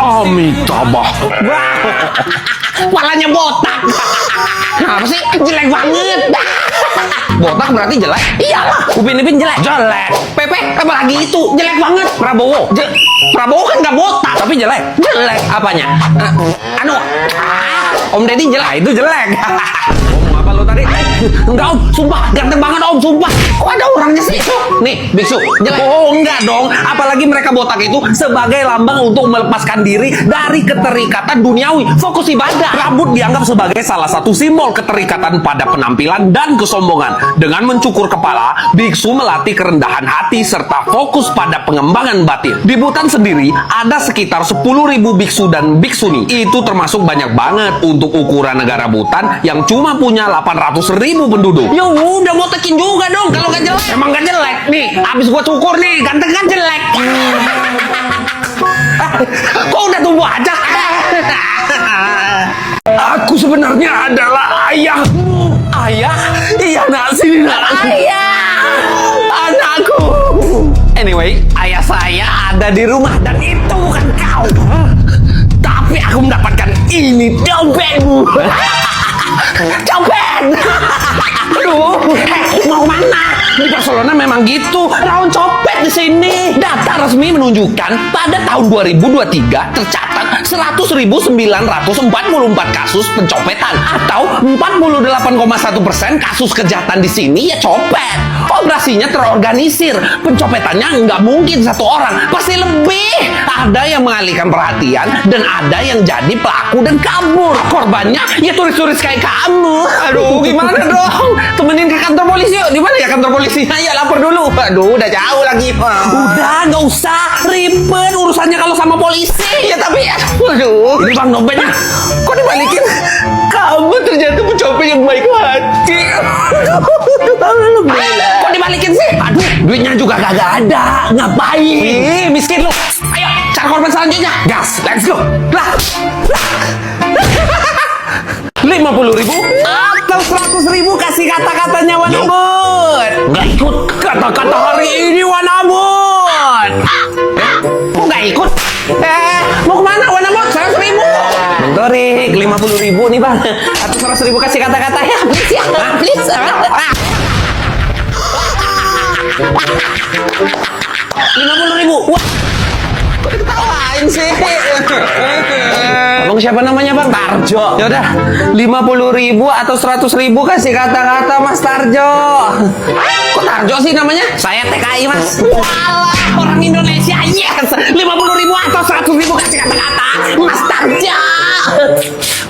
Amitabha. Palanya botak. Apa sih? Jelek banget. Botak berarti jelek? Iyalah. Upin Ipin jelek? Jelek. Pepe apalagi itu? Jelek banget. Prabowo? Prabowo kan gak botak. Tapi jelek? Jelek. Apanya? Om Deddy jelek? Itu jelek. Ngomong apa lo tadi? Enggak Om, sumpah. Ganteng banget Om, sumpah. Kok ada orangnya sih? Nih, biksu. Jelek. Oh enggak dong. Apalagi mereka botak itu sebagai lambang untuk melepaskan diri dari keterikatan duniawi. Fokus ibadah. Rambut dianggap sebagai salah satu simbol keterikatan pada penampilan dan kesombongan. Dengan mencukur kepala, biksu melatih kerendahan hati serta fokus pada pengembangan batin. Di Butan sendiri, ada sekitar 10.000 biksu dan biksuni. Itu termasuk banyak banget untuk ukuran negara Butan yang cuma punya 800.000 penduduk. Ya udah botakin juga dong kalau gak jelek. Emang gak jelek? Nih, abis gua cukur nih, ganteng kan jelek. Kok udah tumbuh aja? Aku sebenarnya adalah ayahmu. Ayah? Iya nak, sini nak. Ayah! Anakku! Anyway, ayah saya ada di rumah dan itu bukan kau. Tapi aku mendapatkan ini dompetmu. Dompet! Aduh, mau mana? Di Barcelona memang gitu, rawan copet di sini. Data resmi menunjukkan pada tahun 2023 tercatat 100.944 kasus pencopetan atau 48,1% kasus kejahatan di sini ya copet. Operasinya terorganisir, pencopetannya nggak mungkin satu orang, pasti lebih. Ada yang mengalihkan perhatian dan ada yang jadi pelaku dan kabur. Korbannya ya turis-turis kayak kamu. Aduh, gimana dong? Temenin ke kantor polisi yuk. Di mana ya kantor polisinya? Ya lapor dulu. Aduh, udah jauh lagi. Udah, nggak usah ribet urusannya kalau sama polisi. Ya tapi, aduh, ini bang dompetnya. Kok dibalikin? Kamu ternyata pencopet yang baik hati. Alhamdulillah. Kok dibalikin sih? Aduh, duitnya juga kagak ada. Ngapain? Ih, miskin lu. Ayo, cari korban selanjutnya. Gas, let's go. Lah. 50.000 atau 100.000 kasih kata-katanya Wanabut. Nggak ikut kata-kata hari ini Wanabut. Kok nggak ikut? Mau kemana Wanabut? 100.000. Bentorik, 50.000 nih bang. Atau 100.000 kasih kata-kata ya, please ya, please. 50.000. Wah, kok diketawain sih? Abang siapa namanya bang? Tarjo. Yaudah, 50.000 atau 100.000 kasih kata-kata Mas Tarjo. Kok Tarjo sih namanya? Saya TKI mas. Walah, orang Indonesia. Yes, 50.000 atau 100.000 kasih kata-kata Mas Tarjo.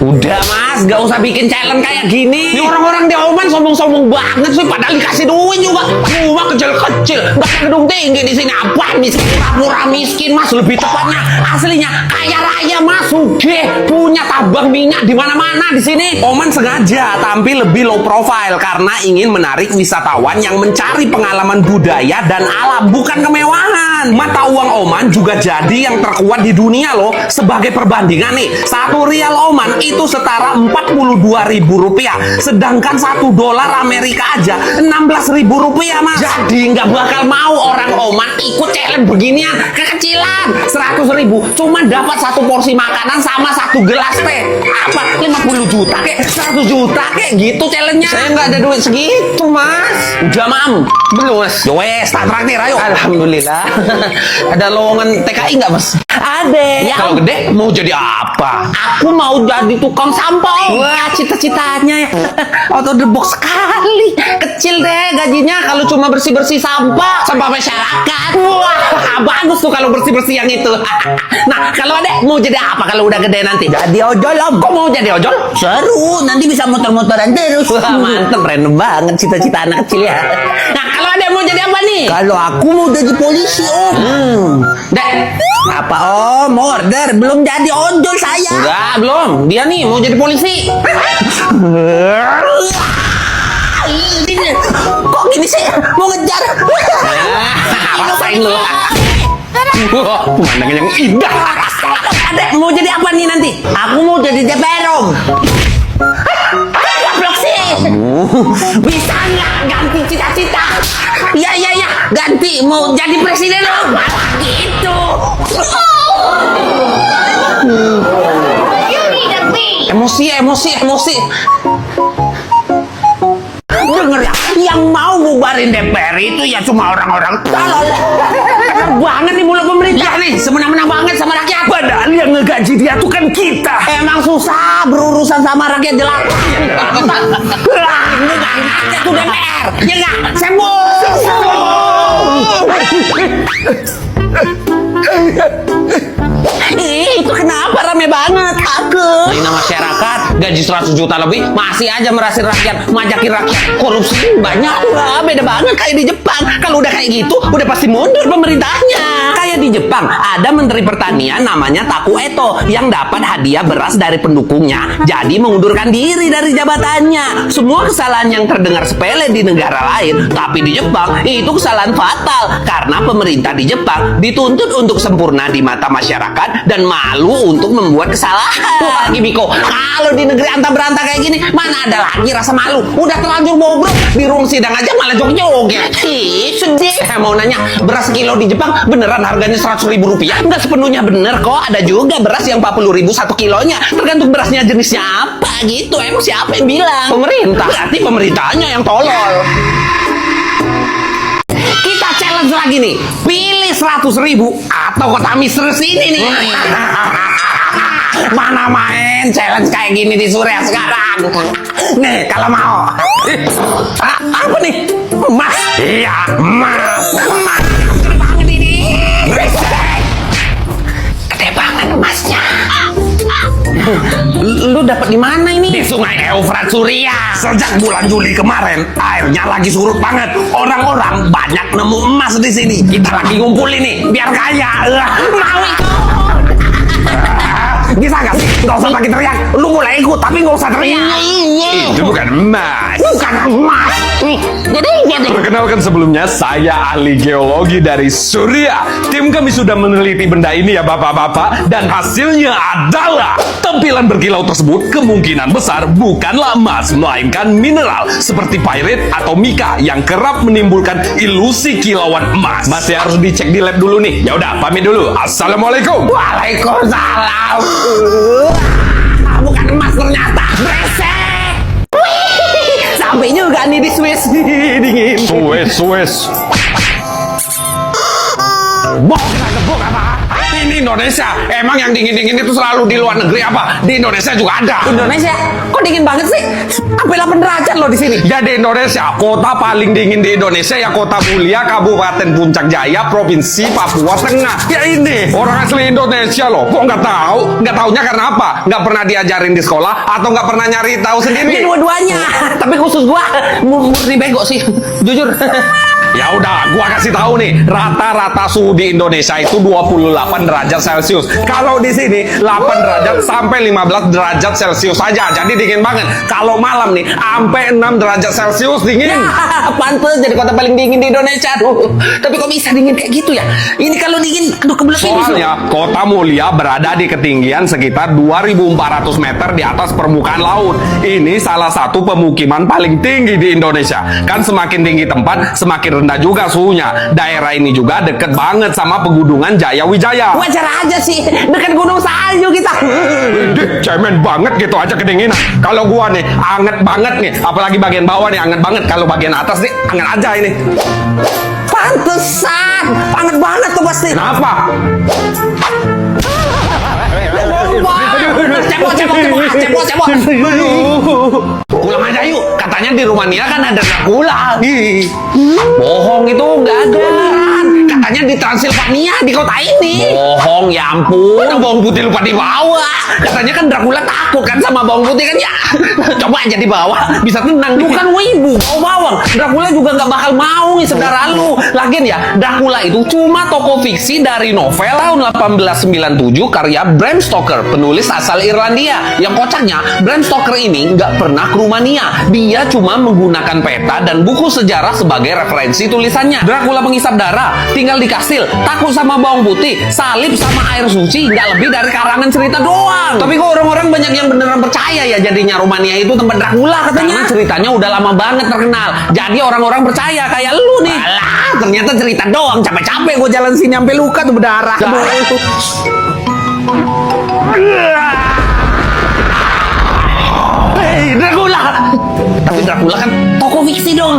Udah mas, gak usah bikin challenge kayak gini. Ini orang-orang di Oman sombong-sombong banget sih, padahal dikasih duit juga. Rumah kecil-kecil, gak ada gedung tinggi di sini. Apa miskin? Pura-pura miskin mas, lebih tepatnya aslinya kaya raya mas. Sugih, punya tambang minyak di mana-mana di sini. Oman sengaja tampil lebih low profile karena ingin menarik wisatawan yang mencari pengalaman budaya dan alam, bukan kemewahan. Mata uang Oman juga jadi yang terkuat di dunia loh. Sebagai perbandingan nih, 1 rial Oman itu setara 42.000 rupiah, sedangkan 1 dolar Amerika aja 16.000 rupiah mas. Jadi nggak bakal mau orang Oman ikut challenge beginian, kekecilan. 100.000 cuma dapat 1 porsi makanan sama 1 gelas teh. Apa 50 juta kek, 100 juta kek gitu challenge-nya. Saya nggak ada duit segitu mas. Udah mam, belum mas. Yowes, tak traktir ayo. Alhamdulillah. Ada lowongan TKI nggak mas? Ada. Ya. Kalau gede mau jadi apa? Aku mau jadi tukang sampah. Wah, cita-citanya ya. Out of the box sekali. Kecil deh gajinya kalau cuma bersih-bersih sampah masyarakat. Wah, bagus tuh kalau bersih-bersih yang itu. Nah, kalau adek mau jadi apa kalau udah gede nanti? Jadi ojol om. Kok mau jadi ojol? Seru, nanti bisa motor-motoran terus. Wah, mantep, random banget cita-cita anak kecil ya. Nah, kalau adek mau jadi apa nih? Kalau aku mau jadi polisi om. Dek, apa om? Order, belum jadi ojol saya. Enggak, belum. Dia nih mau jadi polisi. Kok gini sih? Mau ngejar. Rasain lu. Wah, pemandangan yang indah. Adek mau jadi apa nih nanti? Aku mau jadi DPR om. Goblok sih. Bisa nggak ganti cita-cita? Ya, ganti. Mau jadi presiden om. Gitu. emosi. Dengar ya, yang mau bubarin DPR itu ya cuma orang-orang tolol. Enak banget nih mulut pemerintah nih, semenang-menang banget sama rakyat. Padahal yang ngegaji dia tuh kan kita. Emang susah berurusan sama rakyat jelata. Ini gak enak tuh DPR. Ya gak? Itu kenapa rame banget? Takut. Ini masyarakat gaji 100 juta lebih masih aja merasin rakyat, majakin rakyat. Korupsi banyak lah, beda banget kayak di Jepang. Kalau udah kayak gitu, udah pasti mundur pemerintahnya. Kayak di Jepang, ada Menteri Pertanian namanya Taku Eto yang dapat hadiah beras dari pendukungnya. Jadi mengundurkan diri dari jabatannya. Semua kesalahan yang terdengar sepele di negara lain, tapi di Jepang itu kesalahan fatal karena pemerintah di Jepang dituntut untuk sempurna di mata masyarakat dan malu untuk membuat kesalahan. Wah, Biko, kalau di negeri anta beranta kayak gini, mana ada lagi rasa malu? Udah terlanjur bobrok, di ruang sidang aja malah joget-joget. Ih, sedih. Mau nanya, beras kilo di Jepang beneran harganya 100.000 rupiah? Nggak sepenuhnya bener kok. Ada juga beras yang 40.000 1 kilonya. Tergantung berasnya jenisnya apa gitu. Emang siapa yang bilang? Pemerintah. Berarti pemerintahnya yang tolol. Kita challenge lagi nih. Pilih 100.000 atau kota misterius ini nih. Mana main challenge kayak gini di Surya sekarang. Nih kalau mau. Apa nih? Emas. Iya, emas. Gede banget ini. Gede banget emasnya. Lu dapat di mana ini? Di Sungai Eufrat Surya. Sejak bulan Juli kemarin, airnya lagi surut banget. Orang-orang banyak nemu emas di sini. Kita lagi ngumpulin nih, biar kaya. Mau ikut? Bisa gak sih? Gak usah pakai teriak. Lu boleh ikut, tapi gak usah teriak. Itu bukan emas. Bukan emas. Jadi. Perkenalkan sebelumnya, saya ahli geologi dari Surya. Tim kami sudah meneliti benda ini ya bapak-bapak. Dan hasilnya adalah tampilan berkilau tersebut kemungkinan besar bukanlah emas, melainkan mineral seperti pyrite atau mika yang kerap menimbulkan ilusi kilauan emas. Masih harus dicek di lab dulu nih. Ya udah, pamit dulu. Assalamualaikum. Waalaikumsalam. Bukan emas ternyata. Bresek. Sampai juga nih di Swiss. Dingin. Swiss. Bok, kita gebuk apa? Ini Indonesia. Emang yang dingin-dingin itu selalu di luar negeri apa? Di Indonesia juga ada. Indonesia? Kok dingin banget sih? Sampai 8 derajat loh di sini. Ya di Indonesia, kota paling dingin di Indonesia ya Kota Mulia, Kabupaten Puncak Jaya, Provinsi Papua Tengah. Ya ini, orang asli Indonesia loh. Kok nggak tahu? Nggak taunya karena apa? Nggak pernah diajarin di sekolah atau nggak pernah nyari tahu sendiri? Dua-duanya. Tapi khusus gua murni bego sih. Jujur. Ya udah, gua kasih tahu nih, rata-rata suhu di Indonesia itu 28 derajat Celcius. Kalau di sini 8 derajat sampai 15 derajat Celcius saja. Jadi dingin banget. Kalau malam nih sampai 6 derajat Celcius dingin. Pantes jadi kota paling dingin di Indonesia. Tapi kok bisa dingin kayak gitu ya? Ini kalau dingin, aduh kebelet ini. Soalnya Kota Mulia berada di ketinggian sekitar 2.400 meter di atas permukaan laut. Ini salah satu pemukiman paling tinggi di Indonesia. Kan semakin tinggi tempat, semakin rendah juga suhunya. Daerah ini juga deket banget sama pegunungan Jaya Wijaya. Wajar aja sih, dekat gunung salju kita. Cemen banget gitu aja kedinginan. Kalau gua nih, anget banget nih. Apalagi bagian bawah nih, anget banget. Kalau bagian atas nih, anget aja ini. Pantesan, anget banget tuh pasti. Kenapa? Cebok. Pulang aja yuk. Katanya di Rumania kan ada Dracula. Bohong itu nggak ada. Katanya di Transilvania di kota ini. Bohong, ya ampun. Ada bawang putih lupa dibawa. Katanya kan Dracula takut kan sama bawang putih kan ya. Coba aja dibawa, bisa tenang. Bukan wibu, bawa bawang. Dracula juga nggak bakal mau ngisep darah lu. Lagian ya, Dracula itu cuma tokoh fiksi dari novel tahun 1897 karya Bram Stoker, penulis asal Irlandia. Yang kocaknya, Bram Stoker ini nggak pernah ke Rumania. Dia cuma menggunakan peta dan buku sejarah sebagai referensi tulisannya. Dracula penghisap darah, tinggal di kastil, takut sama bawang putih, salib sama air suci, nggak lebih dari karangan cerita doang. Tapi kok orang-orang banyak yang beneran percaya ya jadinya Rumania itu tempat Dracula katanya. Karena ceritanya udah lama banget terkenal. Jadi orang-orang percaya kayak lu nih. Alah, ternyata cerita doang. Capek-capek gue jalan sini sampai luka tuh berdarah.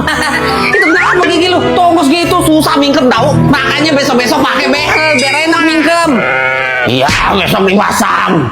dong. Itu kenapa gigi lu? Tongos gitu susah mingkem tau. Makanya besok-besok pakai behel biar enak mingkem. Iya, besok dipasang.